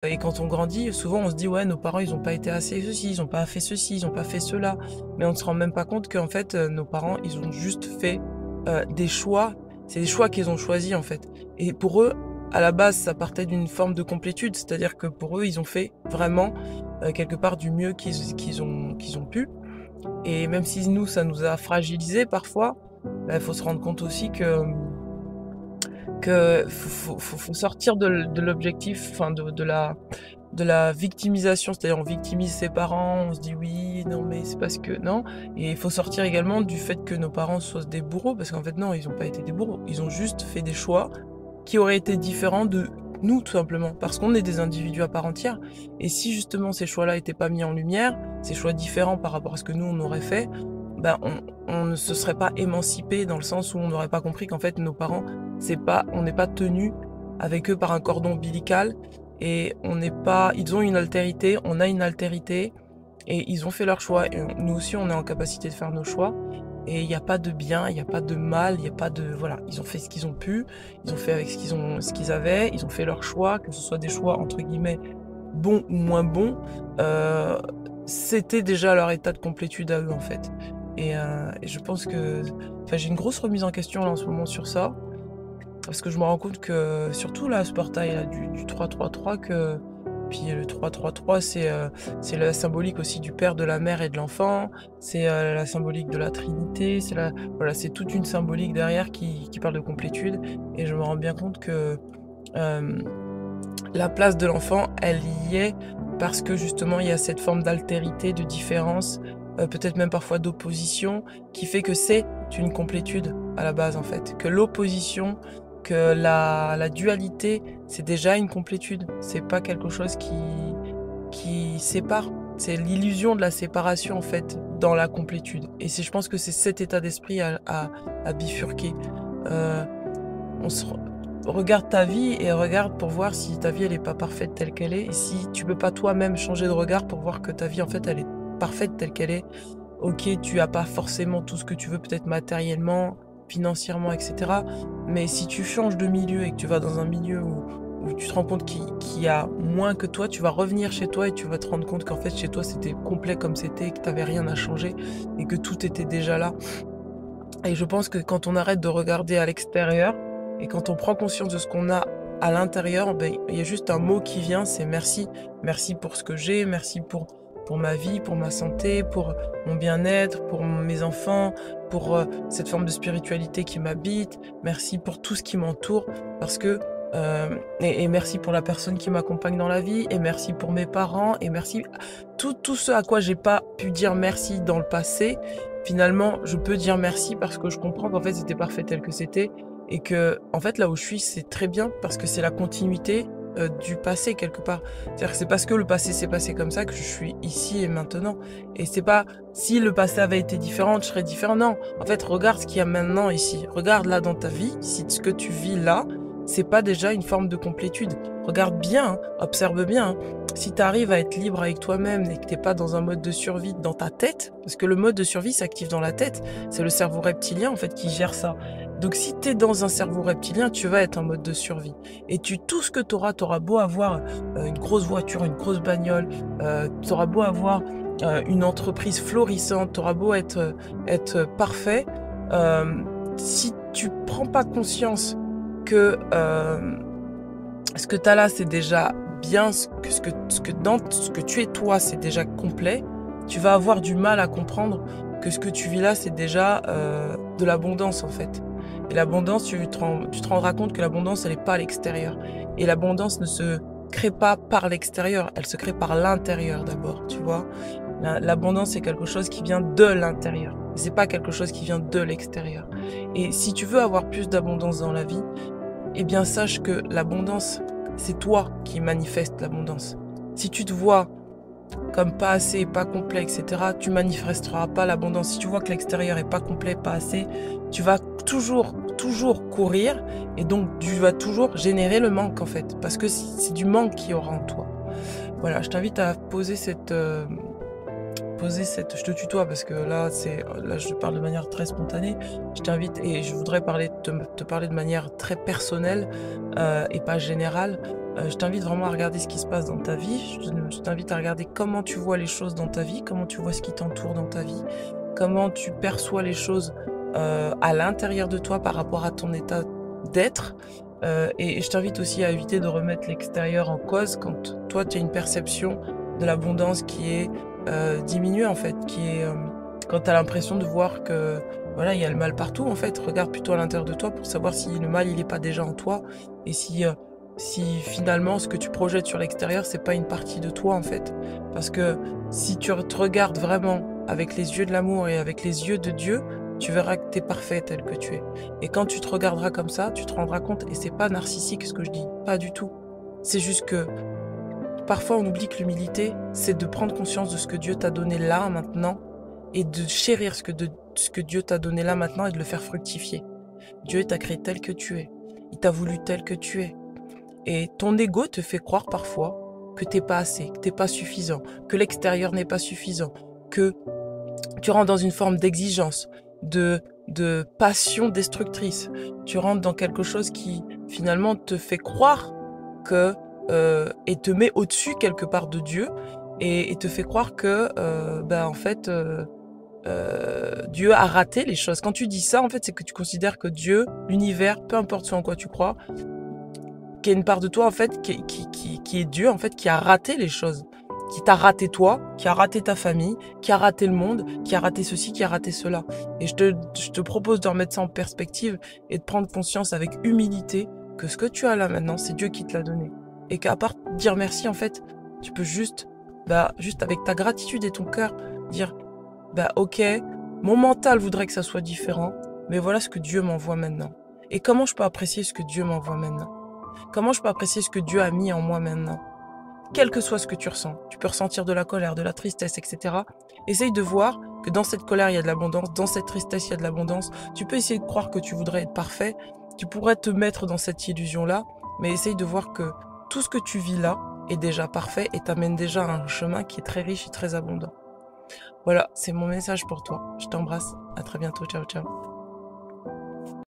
Et quand on grandit, souvent on se dit: «Ouais, nos parents, ils ont pas été assez ceci, ils ont pas fait ceci, ils ont pas fait cela». Mais on ne se rend même pas compte qu'en fait, nos parents, ils ont juste fait, des choix. C'est des choix qu'ils ont choisis, en fait. Et pour eux, à la base, ça partait d'une forme de complétude. C'est-à-dire que pour eux, ils ont fait vraiment, quelque part du mieux qu'ils ont pu. Et même si nous, ça nous a fragilisés parfois, bah, il faut se rendre compte aussi que faut sortir de l'objectif, enfin de la victimisation. C'est-à-dire on victimise ses parents, on se dit: «Oui, non mais c'est parce que» non, et il faut sortir également du fait que nos parents soient des bourreaux, parce qu'en fait non, ils ont pas été des bourreaux. Ils ont juste fait des choix qui auraient été différents de nous, tout simplement, parce qu'on est des individus à part entière. Et si justement ces choix-là étaient pas mis en lumière, ces choix différents par rapport à ce que nous on aurait fait, ben on ne se serait pas émancipé, dans le sens où on n'aurait pas compris qu'en fait nos parents, on n'est pas tenus avec eux par un cordon ombilical, et on n'est pas ils ont une altérité, on a une altérité, et ils ont fait leur choix, et nous aussi on est en capacité de faire nos choix. Et il y a pas de bien, il y a pas de mal, il y a pas de voilà, ils ont fait ce qu'ils ont pu, ils ont fait avec ce qu'ils avaient, ils ont fait leur choix, que ce soit des choix entre guillemets «bons» ou moins bons, heu, c'était déjà leur état de complétude à eux, en fait. Et je pense que enfin, j'ai une grosse remise en question là en ce moment sur ça, parce que je me rends compte que surtout là, ce portail là du 3-3-3, que puis le 3-3-3 c'est la symbolique aussi du père, de la mère et de l'enfant, c'est, la symbolique de la Trinité, voilà, c'est toute une symbolique derrière qui parle de complétude. Et je me rends bien compte que, hem, la place de l'enfant, elle y est parce que justement il y a cette forme d'altérité, de différence, peut-être même parfois d'opposition, qui fait que c'est une complétude à la base, en fait. Que l'opposition, que la dualité, c'est déjà une complétude. C'est pas quelque chose qui sépare. C'est l'illusion de la séparation, en fait, dans la complétude. Et je pense que c'est cet état d'esprit à bifurquer. Heu, on se re Regarde ta vie et regarde pour voir si ta vie elle est pas parfaite telle qu'elle est, et si tu peux pas toi-même changer de regard pour voir que ta vie en fait elle est parfaite telle qu'elle est. OK, tu as pas forcément tout ce que tu veux, peut-être matériellement, financièrement, et cetera. Mais si tu changes de milieu et que tu vas dans un milieu où tu te rends compte qu'il y a moins que toi, tu vas revenir chez toi et tu vas te rendre compte qu'en fait chez toi c'était complet comme c'était, que tu avais rien à changer et que tout était déjà là. Et je pense que quand on arrête de regarder à l'extérieur et quand on prend conscience de ce qu'on a à l'intérieur, ben, il y a juste un mot qui vient, c'est merci. Merci pour ce que j'ai, merci pour ma vie, pour ma santé, pour mon bien-être, pour mes enfants, pour cette forme de spiritualité qui m'habite. Merci pour tout ce qui m'entoure, parce que et merci pour la personne qui m'accompagne dans la vie, et merci pour mes parents, et merci tout ce à quoi j'ai pas pu dire merci dans le passé. Finalement, je peux dire merci parce que je comprends qu'en fait, c'était parfait tel que c'était, et que en fait, là où je suis, c'est très bien parce que c'est la continuité, du passé quelque part. C'est-à-dire que c'est parce que le passé s'est passé comme ça que je suis ici et maintenant, et c'est pas si le passé avait été différent, je serais différent. Non, en fait, regarde ce qu'il y a maintenant ici. Regarde là dans ta vie, si ce que tu vis là, c'est pas déjà une forme de complétude. Regarde bien, hein, observe bien, hein. Si tu arrives à être libre avec toi-même et que tu es pas dans un mode de survie dans ta tête, parce que le mode de survie s'active dans la tête, c'est le cerveau reptilien en fait qui gère ça. Donc si tu es dans un cerveau reptilien, tu vas être en mode de survie. Et tout ce que tu auras, beau avoir une grosse voiture, une grosse bagnole, tu auras beau avoir une entreprise florissante, tu auras beau être parfait, si tu prends pas conscience que ce que tu as là, c'est déjà bien, ce que tu es toi, c'est déjà complet, tu vas avoir du mal à comprendre que ce que tu vis là, c'est déjà, de l'abondance, en fait. Et l'abondance, tu te rendras compte que l'abondance, elle est pas à l'extérieur. Et l'abondance ne se crée pas par l'extérieur, elle se crée par l'intérieur d'abord, tu vois? L'abondance, c'est quelque chose qui vient de l'intérieur. C'est pas quelque chose qui vient de l'extérieur. Et si tu veux avoir plus d'abondance dans la vie, eh bien sache que l'abondance, c'est toi qui manifestes l'abondance. Si tu te vois comme pas assez, pas complet, etc., tu manifesteras pas l'abondance. Si tu vois que l'extérieur est pas complet, pas assez, tu vas toujours courir, et donc tu vas toujours générer le manque en fait, parce que c'est du manque qu'il y aura en toi. Voilà, je t'invite à poser poser cette je te tutoie parce que là je parle de manière très spontanée. Je t'invite et je voudrais te parler de manière très personnelle, et pas générale. Je t'invite vraiment à regarder ce qui se passe dans ta vie. Je t'invite à regarder comment tu vois les choses dans ta vie, comment tu vois ce qui t'entoure dans ta vie, comment tu perçois les choses, à l'intérieur de toi par rapport à ton état d'être. Et je t'invite aussi à éviter de remettre l'extérieur en cause quand toi tu as une perception de l'abondance qui est, diminuée en fait, quand tu as l'impression de voir que, voilà, il y a le mal partout en fait. Regarde plutôt à l'intérieur de toi pour savoir si le mal il est pas déjà en toi et si finalement ce que tu projettes sur l'extérieur, c'est pas une partie de toi en fait. Parce que si tu te regardes vraiment avec les yeux de l'amour et avec les yeux de Dieu, tu verras que tu es parfait tel que tu es. Et quand tu te regarderas comme ça, tu te rendras compte, et c'est pas narcissique ce que je dis, pas du tout. C'est juste que parfois on oublie que l'humilité, c'est de prendre conscience de ce que Dieu t'a donné là, maintenant, et de chérir ce que Dieu t'a donné là, maintenant, et de le faire fructifier. Dieu t'a créé tel que tu es. Il t'a voulu tel que tu es. Et ton ego te fait croire parfois que t'es pas assez, que t'es pas suffisant, que l'extérieur n'est pas suffisant, que tu rentres dans une forme d'exigence, de passion destructrice. Tu rentres dans quelque chose qui finalement te fait croire que et te met au-dessus quelque part de Dieu et te fait croire que en fait Dieu a raté les choses. Quand tu dis ça, en fait, c'est que tu considères que Dieu, l'univers, peu importe ce en quoi tu crois, qu'il y a une part de toi en fait qui est Dieu en fait, qui a raté les choses, qui t'a raté toi, qui a raté ta famille, qui a raté le monde, qui a raté ceci, qui a raté cela. Et je te propose de remettre ça en perspective et de prendre conscience avec humilité que ce que tu as là maintenant, c'est Dieu qui te l'a donné. Et qu'à part dire merci, en fait, tu peux juste avec ta gratitude et ton cœur, dire, ok, mon mental voudrait que ça soit différent, mais voilà ce que Dieu m'envoie maintenant. Et comment je peux apprécier ce que Dieu m'envoie maintenant? Comment je peux apprécier ce que Dieu a mis en moi maintenant? Quel que soit ce que tu ressens, tu peux ressentir de la colère, de la tristesse, etc. Essaye de voir que dans cette colère, il y a de l'abondance, dans cette tristesse, il y a de l'abondance. Tu peux essayer de croire que tu voudrais être parfait, tu pourrais te mettre dans cette illusion-là, mais essaye de voir que tout ce que tu vis là est déjà parfait et t'amène déjà à un chemin qui est très riche et très abondant. Voilà, c'est mon message pour toi. Je t'embrasse. À très bientôt. Ciao, ciao.